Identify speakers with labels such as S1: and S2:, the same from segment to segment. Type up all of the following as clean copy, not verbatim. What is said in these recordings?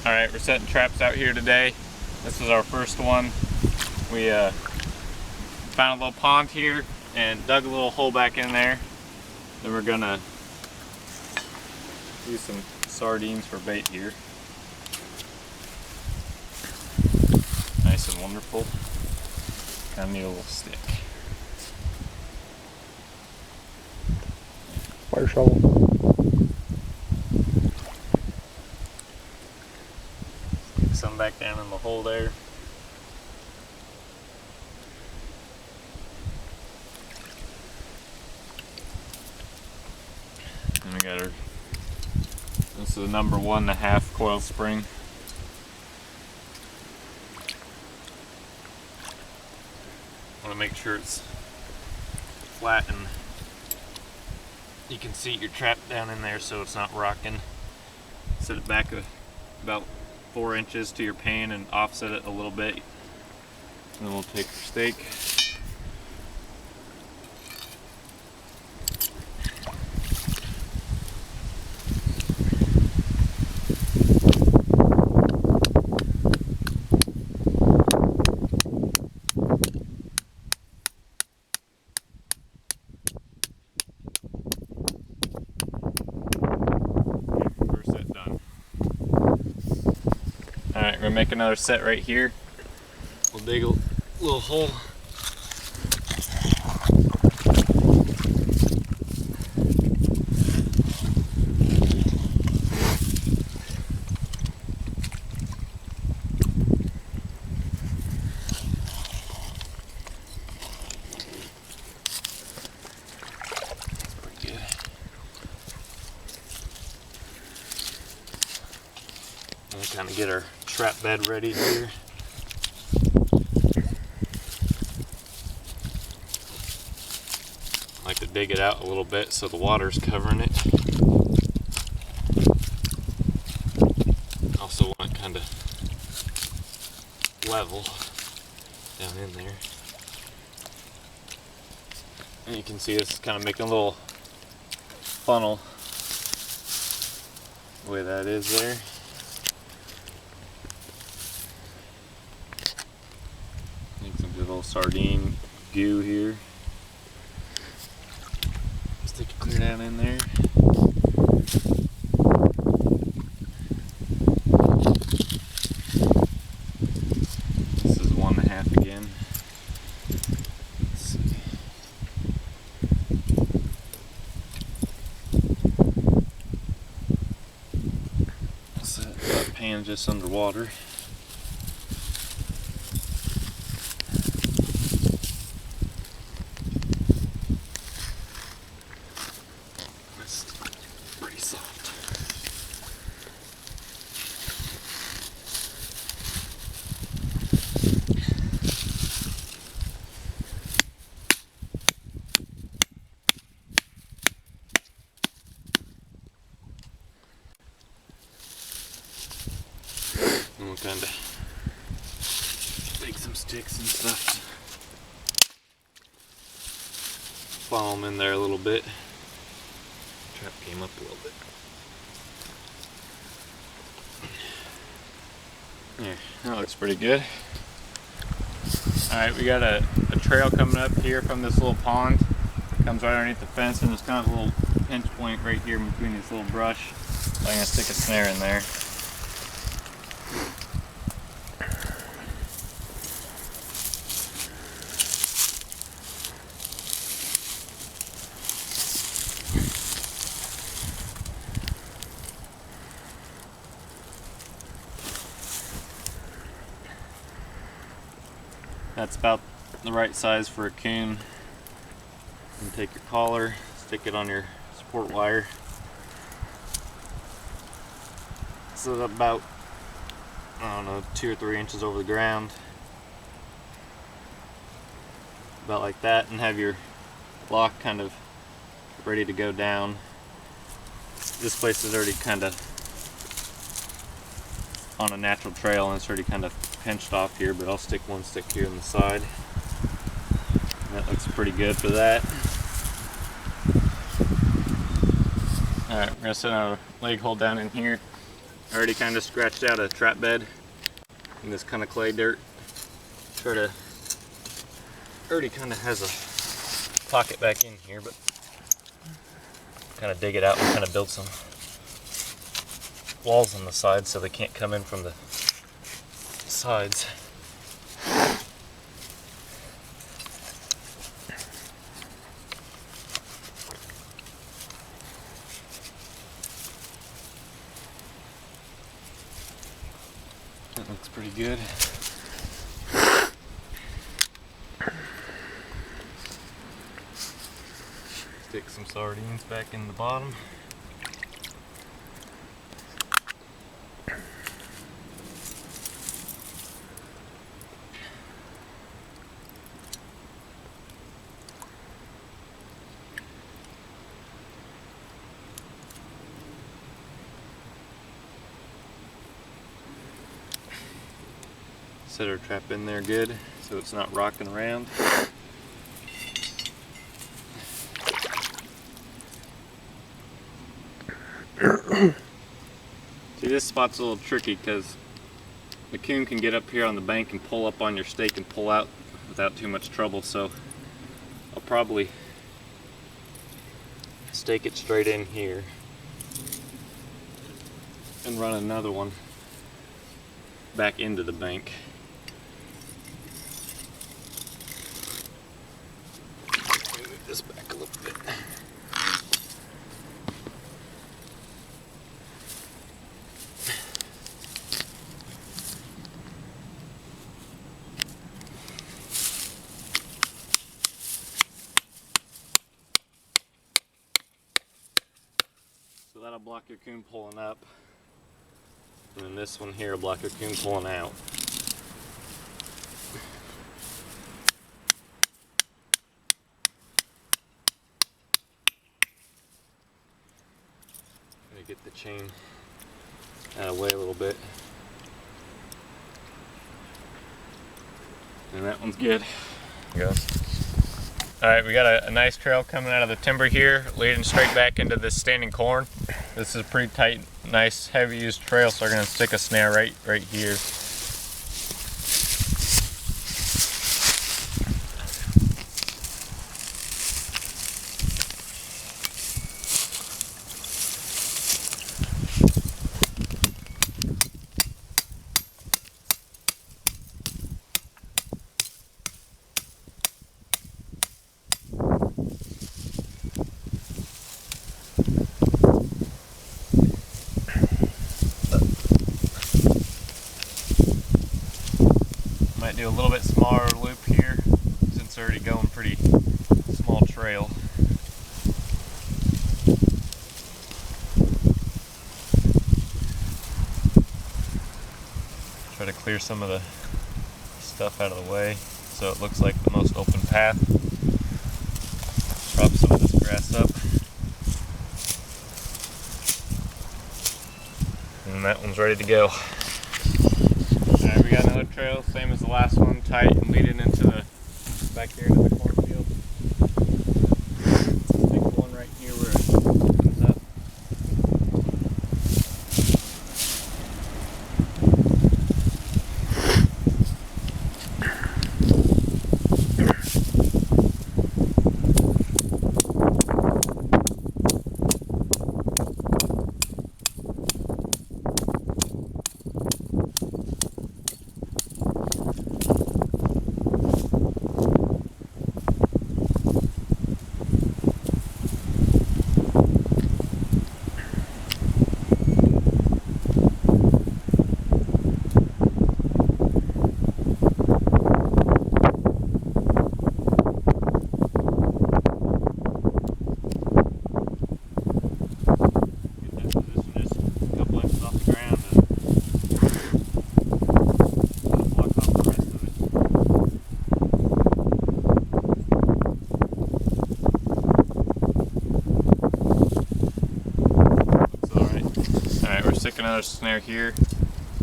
S1: Alright, we're setting traps out here today. This is our first one. We found a little pond here and dug a little hole back in there. Then we're gonna use some sardines for bait here. Nice and wonderful. Kind of need a little stick.
S2: Fire shovel.
S1: Stick some back down in the hole there. And we got our, this is a number 1.5 coil spring. Want to make sure it's flat and you can seat your trap down in there so it's not rocking. Set it back about 4 inches to your pan and offset it a little bit. And then we'll take your stake. Alright, we're gonna make another set right here. We'll dig a little hole. That's pretty good. We'll kind of get our trap bed ready here. I like to dig it out a little bit so the water's covering it. Also want it kind of level down in there. And you can see it's kind of making a little funnel the way that is there. Good little sardine goo here. Stick it clear down in there. This is 1.5 again. Let's see. Set that pan just underwater. And we'll kind of take some sticks and stuff, follow them in there a little bit. Trap came up a little bit. Yeah, that looks pretty good. Alright, we got a trail coming up here from this little pond. It comes right underneath the fence, and there's kind of a little pinch point right here in between this little brush. So I'm going to stick a snare in there. That's about the right size for a coon. And take your collar, stick it on your support wire. So about, I don't know, 2 or 3 inches over the ground. About like that, and have your lock kind of ready to go down. This place is already kind of on a natural trail and it's already kind of pinched off here, but I'll stick one stick here on the side. That looks pretty good for that. Alright, we're going to set our leg hole down in here. I already kind of scratched out a trap bed in this kind of clay dirt. Already kind of has a pocket back in here, but kind of dig it out and kind of build some walls on the sides so they can't come in from the sides. That looks pretty good. Stick some sardines back in the bottom. Set our trap in there good so it's not rocking around. See, this spot's a little tricky because the coon can get up here on the bank and pull up on your stake and pull out without too much trouble, so I'll probably stake it straight in here and run another one back into the bank. Move this back a little bit. So that'll block your coon pulling up. And then this one here will block your coon pulling out. Gonna get the chain out of the way a little bit. And that one's good. There it goes. Alright, we got a nice trail coming out of the timber here, leading straight back into this standing corn. This is a pretty tight, nice, heavy used trail, so we're going to stick a snare right here. Might do a little bit smaller loop here since it's already going pretty small trail. Try to clear some of the stuff out of the way so it looks like the most open path. Prop some of this grass up. And that one's ready to go. Alright, we got another trail, same as the last one, tight and leading into the back here into the cornfield. Take one right here where it comes up. Stick another snare here.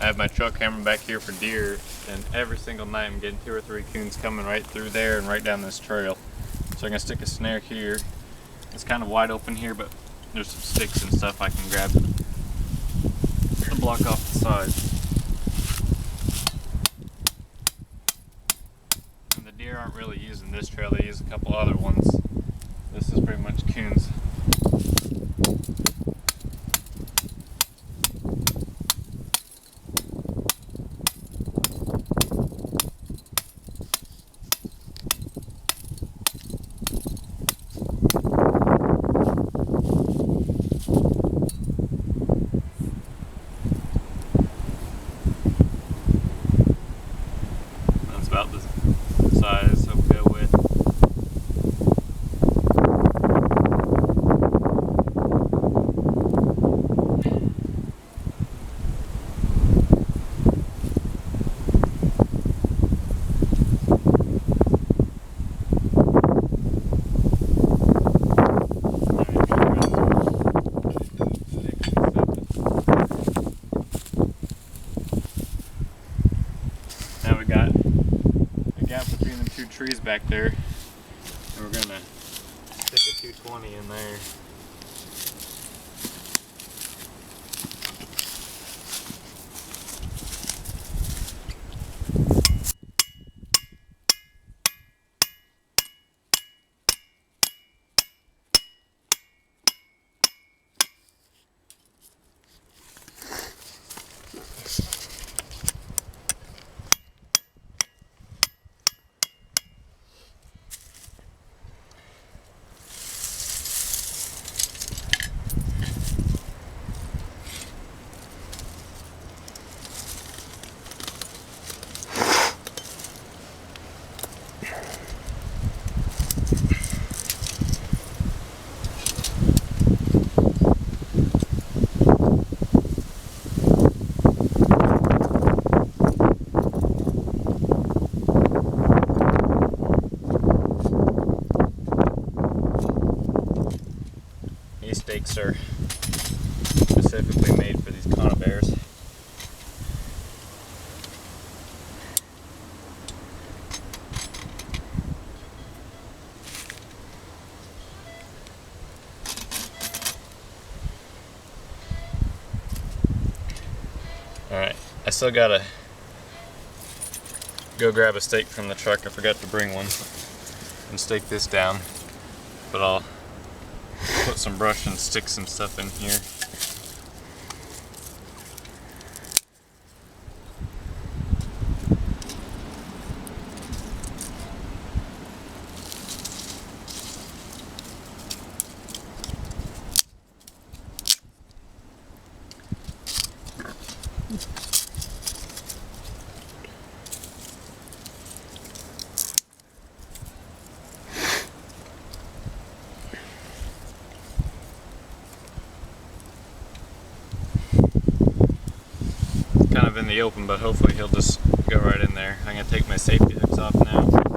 S1: I have my truck hammer back here for deer, and every single night I'm getting 2 or 3 coons coming right through there and right down this trail. So I'm gonna stick a snare here. It's kind of wide open here, but there's some sticks and stuff I can grab the block off the sides. And the deer aren't really using this trail, they use a couple other ones. This is pretty much coons. That's about the size I'll go with. Now we got a gap between the two trees back there, and we're gonna stick a 220 in there. These stakes are specifically made for these conibears. Alright, I still gotta go grab a stake from the truck. I forgot to bring one and stake this down, but I'll put some brush and stick some stuff in here. Kind of in the open, but hopefully he'll just go right in there. I'm gonna take my safety hooks off now.